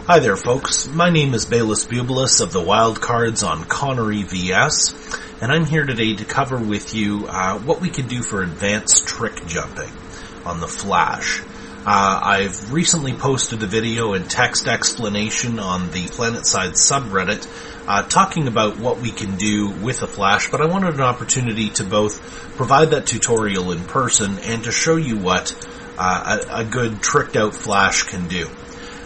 Hi there, folks. My name is BalusBubalis of the Wildcards on Connery VS, and I'm here today to cover with you what we can do for advanced trick jumping on the Flash. I've recently posted a video and text explanation on the Planetside subreddit talking about what we can do with a Flash, but I wanted an opportunity to both provide that tutorial in person and to show you what a good tricked out Flash can do.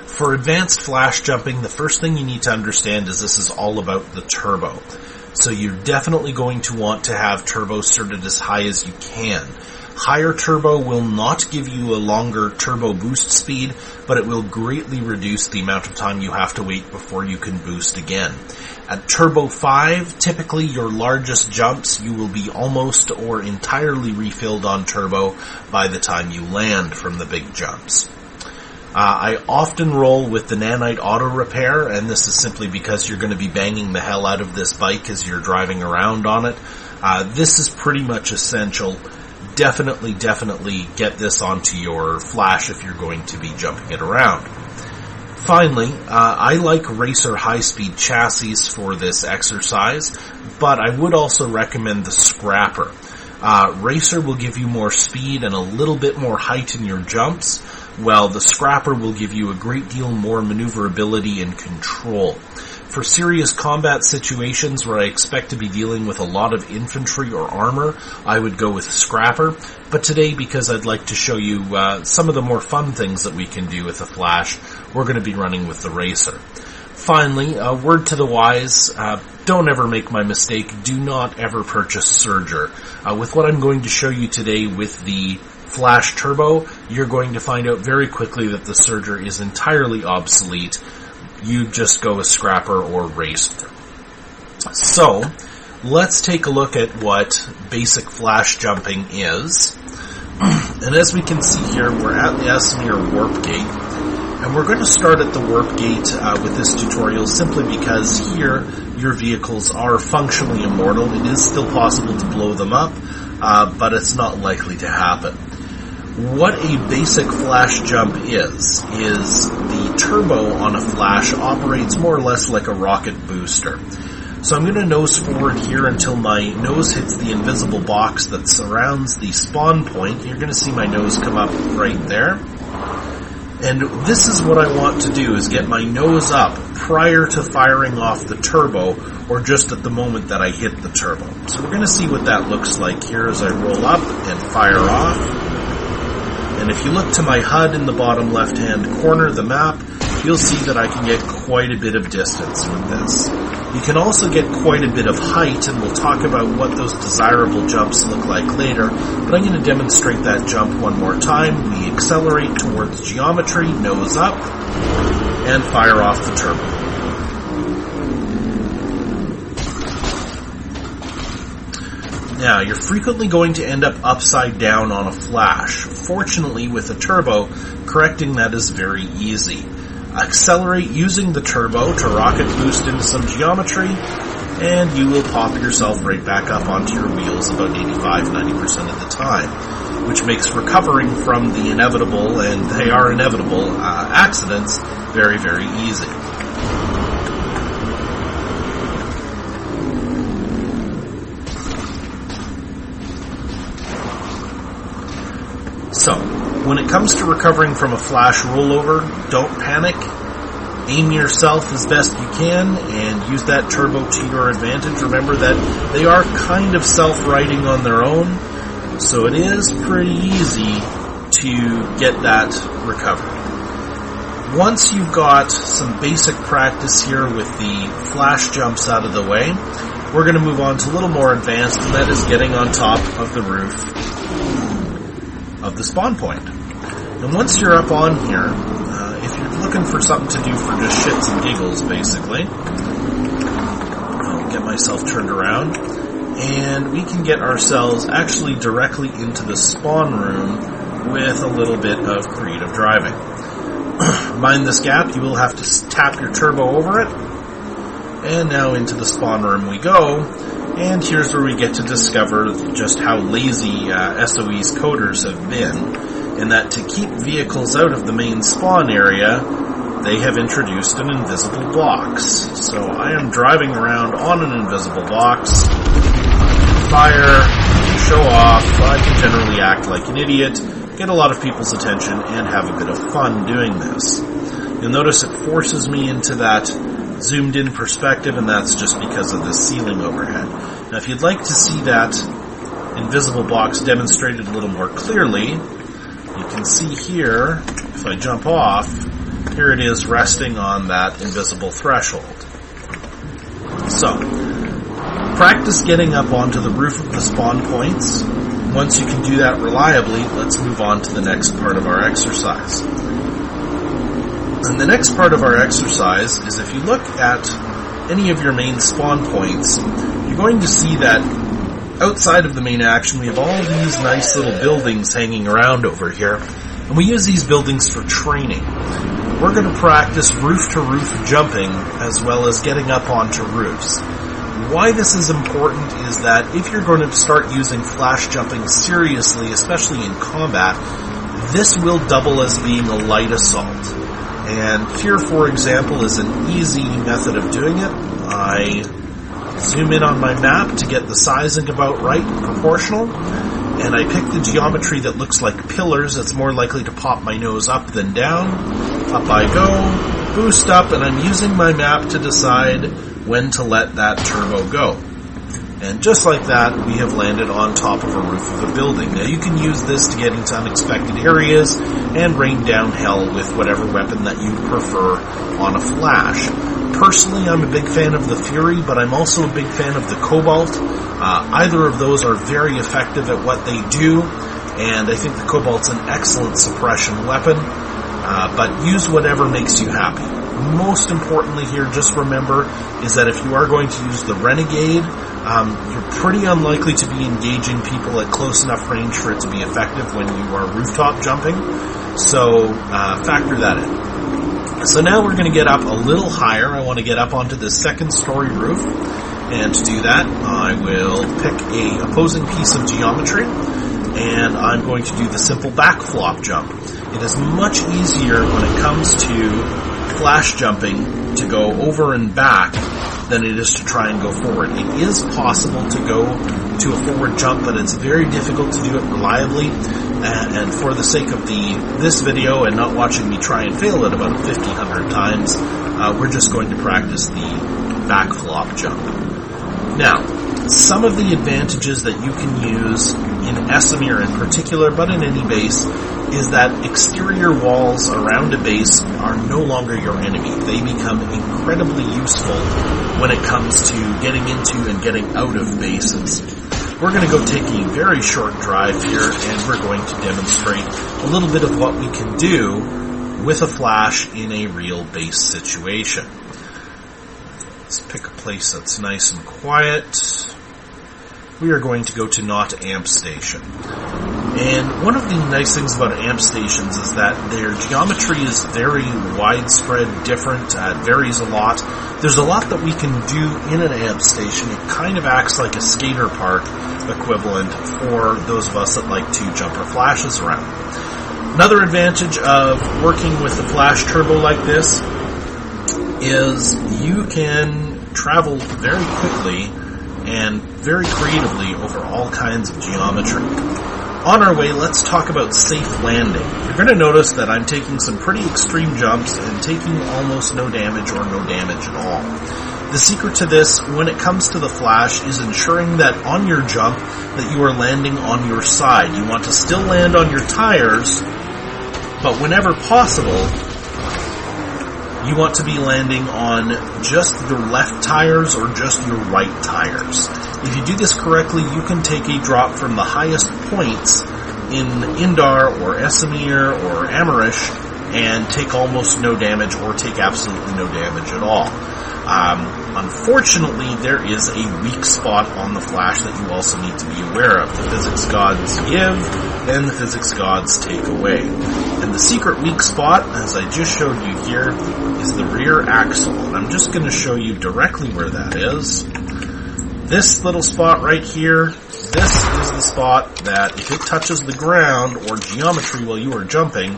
For advanced Flash jumping, the first thing you need to understand is this is all about the turbo. So you're definitely going to want to have turbo started as high as you can. Higher turbo will not give you a longer turbo boost speed, but it will greatly reduce the amount of time you have to wait before you can boost again. At Turbo 5, typically your largest jumps you will be almost or entirely refilled on turbo by the time you land from the big jumps. I often roll with the Nanite Auto Repair, and this is simply because you're going to be banging the hell out of this bike as you're driving around on it. This is pretty much essential. Definitely get this onto your Flash if you're going to be jumping it around. Finally, I like Racer high-speed chassis for this exercise, but I would also recommend the Scrapper. Racer will give you more speed and a little bit more height in your jumps, while the Scrapper will give you a great deal more maneuverability and control. For serious combat situations where I expect to be dealing with a lot of infantry or armor, I would go with Scrapper, but today, because I'd like to show you some of the more fun things that we can do with the Flash, we're going to be running with the Racer. Finally, a word to the wise, don't ever make my mistake, do not ever purchase Surger. With what I'm going to show you today with the Flash Turbo, you're going to find out very quickly that the Surger is entirely obsolete. You just go with Scrapper or Racer. So, let's take a look at what basic Flash jumping is. And as we can see here, we're at the Esmere Warp Gate. And we're going to start at the Warp Gate with this tutorial simply because here your vehicles are functionally immortal. It is still possible to blow them up, but it's not likely to happen. What a basic Flash jump is the turbo on a Flash operates more or less like a rocket booster. So I'm going to nose forward here until my nose hits the invisible box that surrounds the spawn point. You're going to see my nose come up right there. And this is what I want to do, is get my nose up prior to firing off the turbo, or just at the moment that I hit the turbo. So we're going to see what that looks like here as I roll up and fire off. And if you look to my HUD in the bottom left-hand corner of the map, you'll see that I can get quite a bit of distance with this. You can also get quite a bit of height, and we'll talk about what those desirable jumps look like later, but I'm going to demonstrate that jump one more time. We accelerate towards geometry, nose up, and fire off the turbo. Now, you're frequently going to end up upside down on a Flash. Fortunately, with a turbo, correcting that is very easy. Accelerate using the turbo to rocket boost into some geometry, and you will pop yourself right back up onto your wheels about 85-90% of the time, which makes recovering from the inevitable, and they are inevitable, accidents very, very easy. So, when it comes to recovering from a Flash rollover, don't panic. Aim yourself as best you can and use that turbo to your advantage. Remember that they are kind of self-righting on their own, so it is pretty easy to get that recovered. Once you've got some basic practice here with the Flash jumps out of the way, we're going to move on to a little more advanced, and that is getting on top of the roof of the spawn point. And once you're up on here, if you're looking for something to do for just shits and giggles, basically, I'll get myself turned around, and we can get ourselves actually directly into the spawn room with a little bit of creative driving. Mind this gap, you will have to tap your turbo over it, and now into the spawn room we go. And here's where we get to discover just how lazy SOE's coders have been, in that to keep vehicles out of the main spawn area, they have introduced an invisible box. So I am driving around on an invisible box, fire, show off. I can generally act like an idiot, get a lot of people's attention, and have a bit of fun doing this. You'll notice it forces me into that zoomed in perspective, and that's just because of the ceiling overhead. Now if you'd like to see that invisible box demonstrated a little more clearly, you can see here, if I jump off, here it is resting on that invisible threshold. So, practice getting up onto the roof of the spawn points. Once you can do that reliably, let's move on to the next part of our exercise. And the next part of our exercise is if you look at any of your main spawn points, you're going to see that outside of the main action, we have all these nice little buildings hanging around over here, and we use these buildings for training. We're going to practice roof-to-roof jumping as well as getting up onto roofs. Why this is important is that if you're going to start using flash jumping seriously, especially in combat, this will double as being a light assault. And here, for example, is an easy method of doing it. I zoom in on my map to get the sizing about right and proportional, and I pick the geometry that looks like pillars that's more likely to pop my nose up than down. Up I go, boost up, and I'm using my map to decide when to let that turbo go. And just like that, we have landed on top of a roof of a building. Now you can use this to get into unexpected areas and rain down hell with whatever weapon that you prefer on a flash. Personally, I'm a big fan of the Fury, but I'm also a big fan of the Cobalt. Either of those are very effective at what they do, and I think the Cobalt's an excellent suppression weapon, but use whatever makes you happy. Most importantly here, just remember, is that if you are going to use the Renegade, you're pretty unlikely to be engaging people at close enough range for it to be effective when you are rooftop jumping, so factor that in. So now we're going to get up a little higher. I want to get up onto the second story roof, and to do that, I will pick a opposing piece of geometry, and I'm going to do the simple back flop jump. It is much easier when it comes to flash jumping to go over and back than it is to try and go forward. It is possible to go to a forward jump, but it's very difficult to do it reliably. And for the sake of this video and not watching me try and fail it about 1,500 times, we're just going to practice the back flop jump. Now, some of the advantages that you can use in Esamir in particular, but in any base, is that exterior walls around a base are no longer your enemy. They become incredibly useful when it comes to getting into and getting out of bases. We're going to go take a very short drive here, and we're going to demonstrate a little bit of what we can do with a flash in a real base situation. Let's pick a place that's nice and quiet. We are going to go to Not Amp Station. And one of the nice things about amp stations is that their geometry is very widespread, different, varies a lot. There's a lot that we can do in an amp station. It kind of acts like a skater park equivalent for those of us that like to jump our flashes around. Another advantage of working with a flash turbo like this is you can travel very quickly and very creatively over all kinds of geometry. On our way, let's talk about safe landing. You're going to notice that I'm taking some pretty extreme jumps and taking almost no damage or no damage at all. The secret to this, when it comes to the flash, is ensuring that on your jump that you are landing on your side. You want to still land on your tires, but whenever possible, you want to be landing on just your left tires or just your right tires. If you do this correctly, you can take a drop from the highest points in Indar or Esamir or Amarish and take almost no damage or take absolutely no damage at all. Unfortunately, there is a weak spot on the flash that you also need to be aware of. The physics gods give, and the physics gods take away. And the secret weak spot, as I just showed you here, is the rear axle. And I'm just going to show you directly where that is. This little spot right here, this is the spot that if it touches the ground or geometry while you are jumping,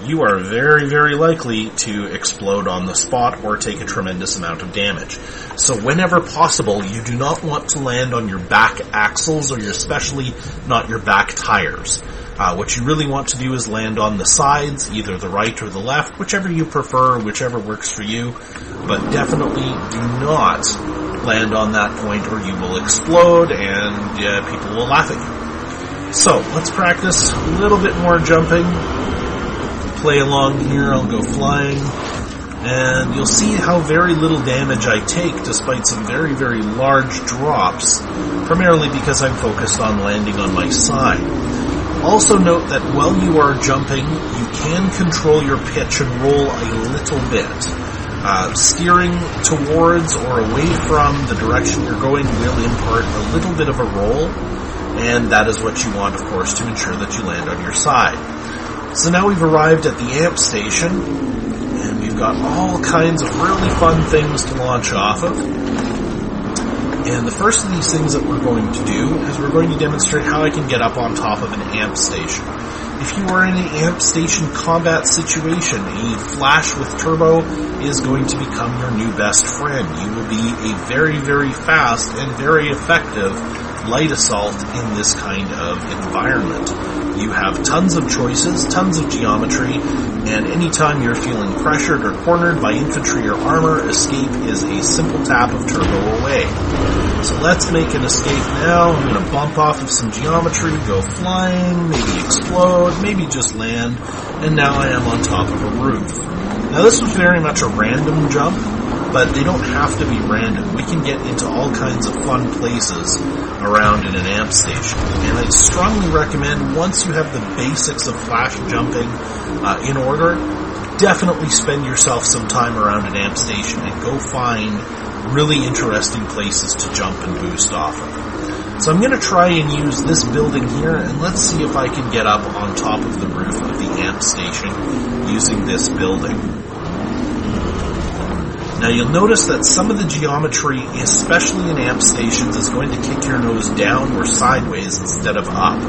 you are very, very likely to explode on the spot or take a tremendous amount of damage. So whenever possible, you do not want to land on your back axles, or especially not your back tires. What you really want to do is land on the sides, either the right or the left, whichever you prefer, whichever works for you, but definitely do not land on that point or you will explode and people will laugh at you. So, let's practice a little bit more jumping. Play along here, I'll go flying, and you'll see how very little damage I take despite some very, very large drops, primarily because I'm focused on landing on my side. Also note that while you are jumping, you can control your pitch and roll a little bit. Steering towards or away from the direction you're going will impart a little bit of a roll, and that is what you want, of course, to ensure that you land on your side. So now we've arrived at the amp station, and we've got all kinds of really fun things to launch off of. And the first of these things that we're going to do is we're going to demonstrate how I can get up on top of an amp station. If you are in an amp station combat situation, a flash with turbo is going to become your new best friend. You will be a very, very fast and very effective light assault in this kind of environment. You have tons of choices, tons of geometry, and anytime you're feeling pressured or cornered by infantry or armor, escape is a simple tap of turbo away. So let's make an escape now. I'm going to bump off of some geometry, go flying, maybe explode, maybe just land, and now I am on top of a roof. Now this was very much a random jump, but they don't have to be random. We can get into all kinds of fun places around in an amp station. And I strongly recommend, once you have the basics of flash jumping in order, definitely spend yourself some time around an amp station and go find really interesting places to jump and boost off of. So I'm going to try and use this building here, and let's see if I can get up on top of the roof of the amp station using this building. Now you'll notice that some of the geometry, especially in amp stations, is going to kick your nose down or sideways instead of up.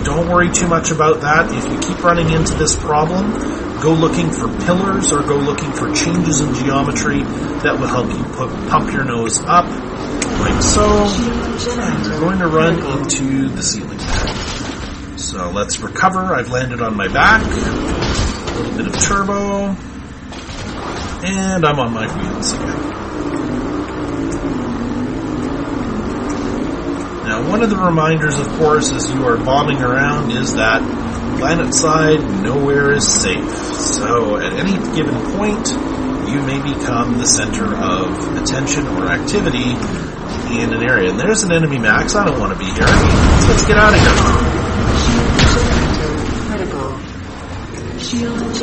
Don't worry too much about that. If you keep running into this problem, go looking for pillars or go looking for changes in geometry that will help you pump your nose up, like so. And you're going to run into the ceiling. So let's recover. I've landed on my back. A little bit of turbo. And I'm on my wheels again. Now, one of the reminders, of course, as you are bombing around is that Planetside, nowhere is safe. So, at any given point, you may become the center of attention or activity in an area. And there's an enemy max. I don't want to be here. Let's get out of here.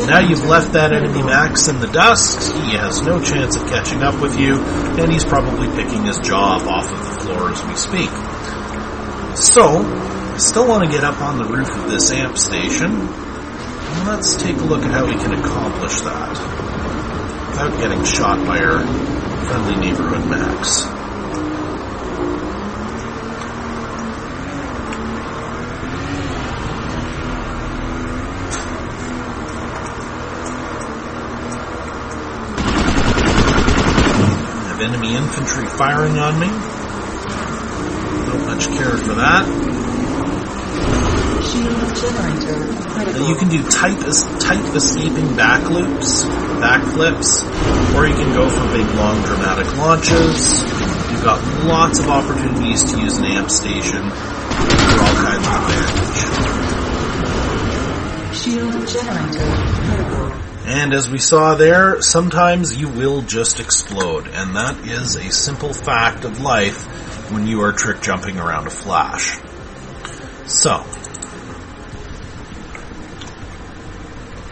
Now you've left that enemy max in the dust, he has no chance of catching up with you, and he's probably picking his jaw up off of the floor as we speak. So, I still want to get up on the roof of this amp station, and let's take a look at how we can accomplish that without getting shot by our friendly neighborhood max. Enemy infantry firing on me. Don't much care for that. Now you can do type escaping back loops, backflips, or you can go for big, long, dramatic launches. You've got lots of opportunities to use an amp station for all kinds of advantage. Shield generator critical. And as we saw there, sometimes you will just explode, and that is a simple fact of life when you are trick jumping around a flash. So,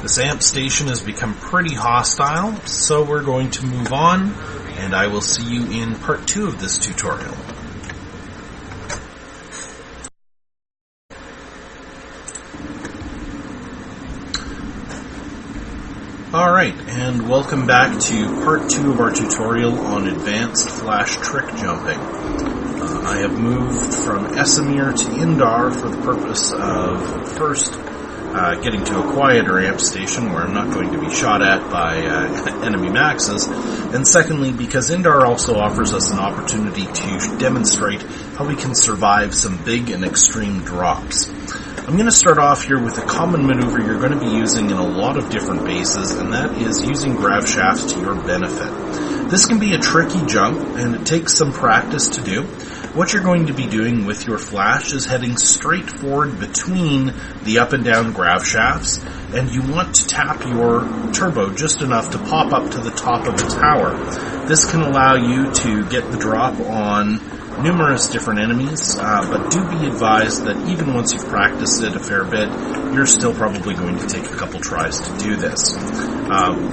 this amp station has become pretty hostile, so we're going to move on, and I will see you in part 2 of this tutorial. Alright, and welcome back to part 2 of our tutorial on advanced flash trick jumping. I have moved from Esamir to Indar for the purpose of first getting to a quieter amp station where I'm not going to be shot at by enemy maxes, and secondly because Indar also offers us an opportunity to demonstrate how we can survive some big and extreme drops. I'm going to start off here with a common maneuver you're going to be using in a lot of different bases, and that is using grav shafts to your benefit. This can be a tricky jump, and it takes some practice to do. What you're going to be doing with your flash is heading straight forward between the up and down grav shafts, and you want to tap your turbo just enough to pop up to the top of the tower. This can allow you to get the drop on numerous different enemies, but do be advised that even once you've practiced it a fair bit, you're still probably going to take a couple tries to do this.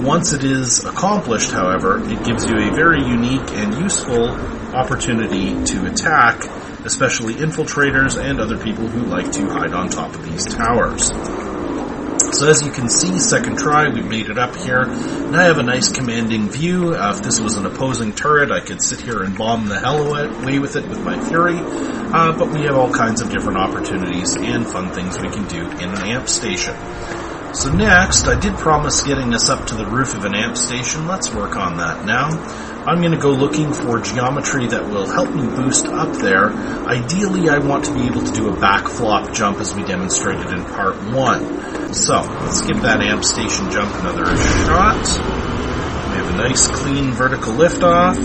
Once it is accomplished, however, it gives you a very unique and useful opportunity to attack, especially infiltrators and other people who like to hide on top of these towers. So as you can see, second try, we've made it up here. Now I have a nice commanding view. If this was an opposing turret, I could sit here and bomb the hell away with it with my Fury. But we have all kinds of different opportunities and fun things we can do in an amp station. So next, I did promise getting us up to the roof of an amp station. Let's work on that now. I'm going to go looking for geometry that will help me boost up there. Ideally, I want to be able to do a back flop jump as we demonstrated in part 1. So, let's give that amp station jump another shot. We have a nice clean vertical liftoff.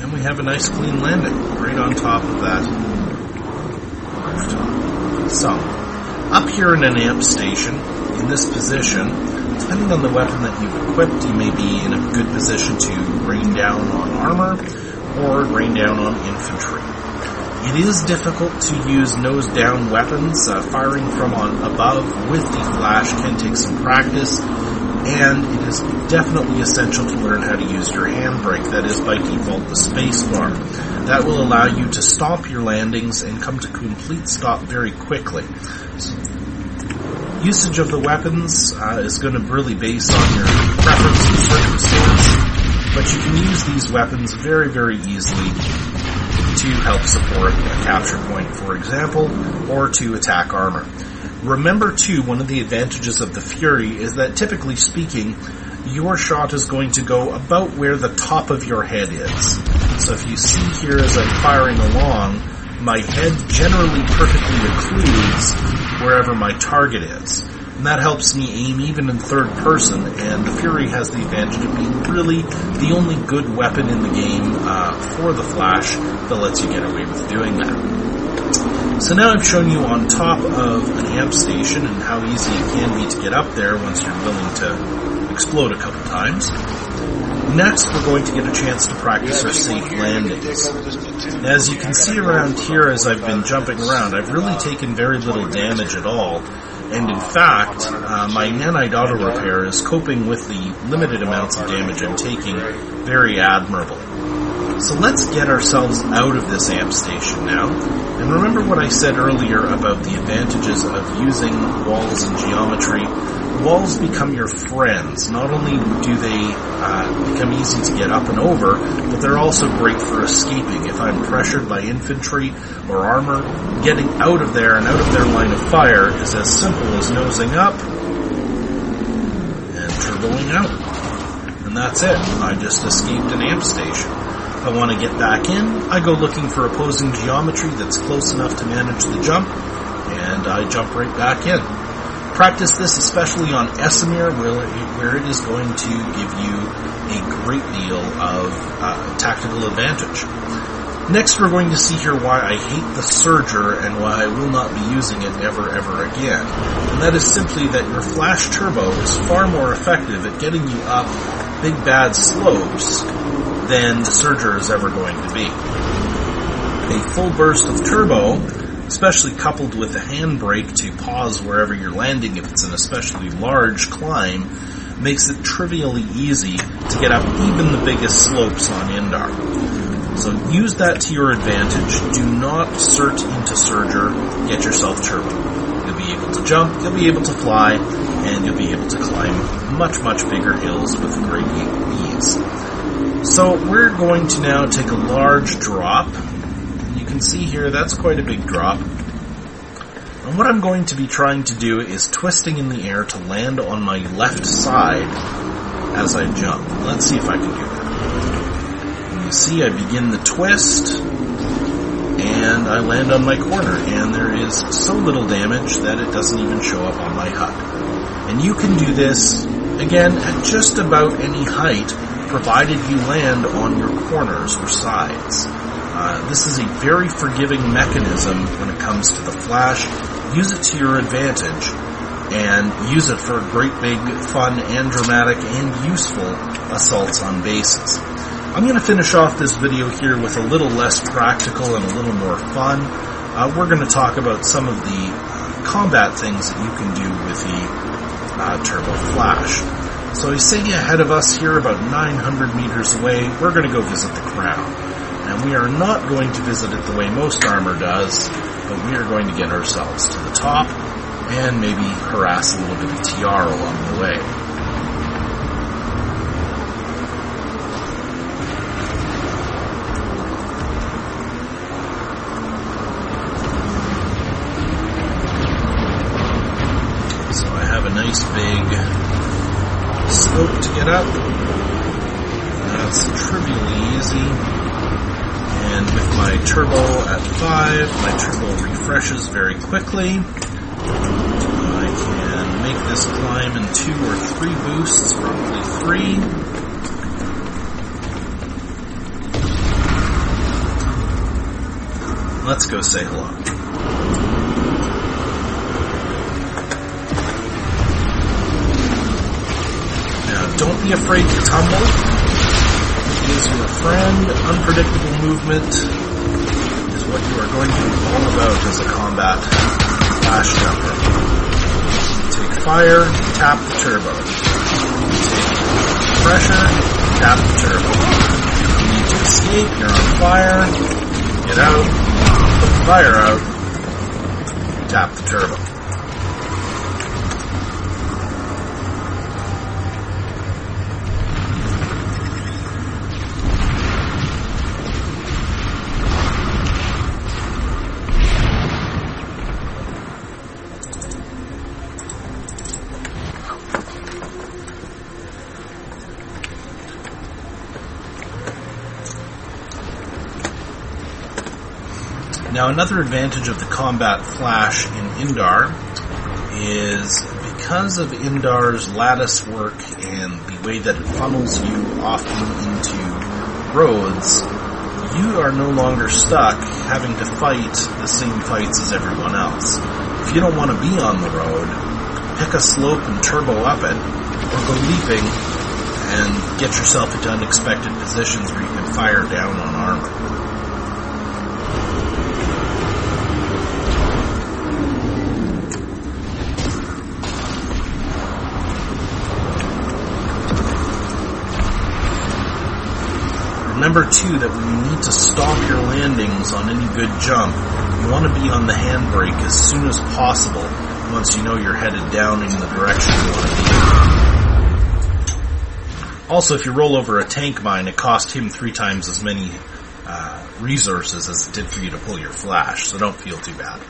And we have a nice clean landing right on top of that rooftop. So, up here in an amp station, in this position, depending on the weapon that you've equipped, you may be in a good position to rain down on armor or rain down on infantry. It is difficult to use nose-down weapons. Firing from on above with the flash can take some practice, and it is definitely essential to learn how to use your handbrake, that is by default the space bar. That will allow you to stop your landings and come to complete stop very quickly. So, usage of the weapons is going to really base on your preference and circumstance, but you can use these weapons very, very easily to help support a capture point, for example, or to attack armor. Remember, too, one of the advantages of the Fury is that, typically speaking, your shot is going to go about where the top of your head is. So if you see here as I'm firing along, my head generally perfectly occludes wherever my target is. And that helps me aim even in third person, and the Fury has the advantage of being really the only good weapon in the game for the flash that lets you get away with doing that. So now I've shown you on top of an amp station and how easy it can be to get up there once you're willing to explode a couple times. Next, we're going to get a chance to practice our safe landings. As you can see around here as I've been jumping around, I've really taken very little damage at all. And in fact, my nanite auto repair is coping with the limited amounts of damage I'm taking very admirably. So let's get ourselves out of this amp station now. And remember what I said earlier about the advantages of using walls and geometry. Walls become your friends. Not only do they become easy to get up and over, but they're also great for escaping. If I'm pressured by infantry or armor, getting out of there and out of their line of fire is as simple as nosing up and turboing out. And that's it. I just escaped an amp station. If I want to get back in, I go looking for opposing geometry that's close enough to manage the jump, and I jump right back in. Practice this especially on Esamir, where it is going to give you a great deal of tactical advantage. Next, we're going to see here why I hate the Surger and why I will not be using it ever again. And that is simply that your flash turbo is far more effective at getting you up big bad slopes than the Surger is ever going to be. A full burst of turbo, especially coupled with a handbrake to pause wherever you're landing if it's an especially large climb, makes it trivially easy to get up even the biggest slopes on Indar. So use that to your advantage. Do not cert into Surger. Get yourself turbo. You'll be able to jump, you'll be able to fly, and you'll be able to climb much bigger hills with great ease. So we're going to now take a large drop. You can see here that's quite a big drop. And what I'm going to be trying to do is twisting in the air to land on my left side as I jump. Let's see if I can do that. And you see I begin the twist, and I land on my corner, and there is so little damage that it doesn't even show up on my HUD. And you can do this, again, at just about any height, provided you land on your corners or sides. This is a very forgiving mechanism when it comes to the Flash. Use it to your advantage, and use it for great big fun and dramatic and useful assaults on bases. I'm going to finish off this video here with a little less practical and a little more fun. We're going to talk about some of the combat things that you can do with the Turbo Flash. So he's sitting ahead of us here about 900 meters away. We're going to go visit the crown. And we are not going to visit it the way most armor does, but we are going to get ourselves to the top and maybe harass a little bit of TR along the way. So I have a nice big slope to get up. That's trivially easy. And with my turbo at 5, my turbo refreshes very quickly. I can make this climb in 2 or 3 boosts, probably 3. Let's go say hello. Now, don't be afraid to tumble. Is your friend. Unpredictable movement is what you are going to be all about as a combat Flash jumper. Take fire, tap the turbo. Take pressure, tap the turbo. You need to escape, you're on fire, get out, put the fire out, tap the turbo. Now, another advantage of the Combat Flash in Indar is because of Indar's lattice work and the way that it funnels you often into roads, you are no longer stuck having to fight the same fights as everyone else. If you don't want to be on the road, pick a slope and turbo up it, or go leaping and get yourself into unexpected positions where you can fire down on armor. Remember, too, that when you need to stop your landings on any good jump, you want to be on the handbrake as soon as possible once you know you're headed down in the direction you want to be. Also, if you roll over a tank mine, it cost him 3 times as many resources as it did for you to pull your Flash, so don't feel too bad.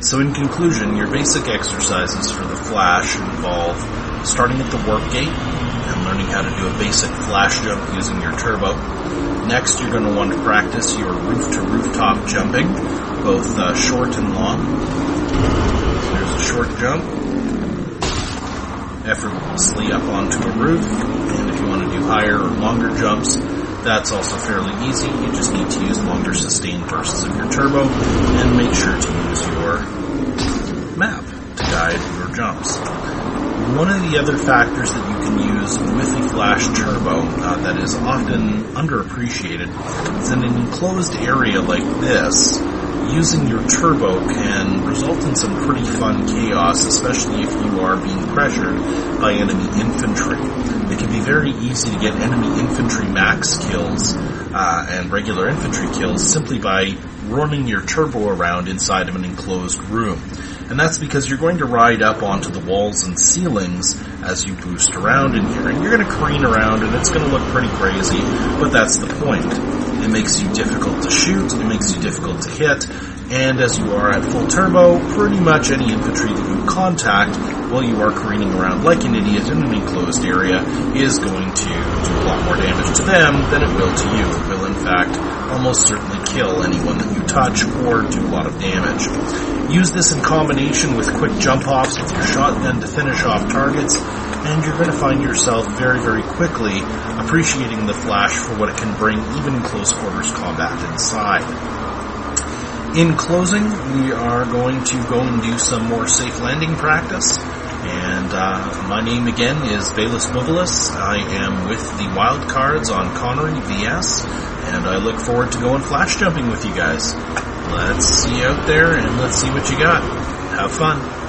So in conclusion, your basic exercises for the Flash involve starting at the warp gate and learning how to do a basic Flash jump using your turbo. Next, you're going to want to practice your roof-to-rooftop jumping, both short and long. There's a short jump, effortlessly up onto a roof, and if you want to do higher or longer jumps, that's also fairly easy. You just need to use longer sustained bursts of your turbo, and make sure to use your map to guide your jumps. One of the other factors that you can use with the Flash Turbo that is often underappreciated is in an enclosed area like this, using your turbo can result in some pretty fun chaos, especially if you are being pressured by enemy infantry. It can be very easy to get enemy infantry max kills and regular infantry kills simply by running your turbo around inside of an enclosed room. And that's because you're going to ride up onto the walls and ceilings as you boost around in here. And you're going to careen around, and it's going to look pretty crazy, but that's the point. It makes you difficult to shoot, it makes you difficult to hit, and as you are at full turbo, pretty much any infantry that you contact while you are careening around like an idiot in an enclosed area is going to do a lot more damage to them than it will to you. It will, in fact, almost certainly kill anyone that you touch or do a lot of damage. Use this in combination with quick jump-offs with your shotgun to finish off targets, and you're going to find yourself very, very quickly appreciating the flash for what it can bring even in close quarters combat inside. In closing, we are going to go and do some more safe landing practice. And my name again is BalusBubalis. I am with the Wild Cards on Connery VS, and I look forward to going flash jumping with you guys. Let's see you out there, and let's see what you got. Have fun.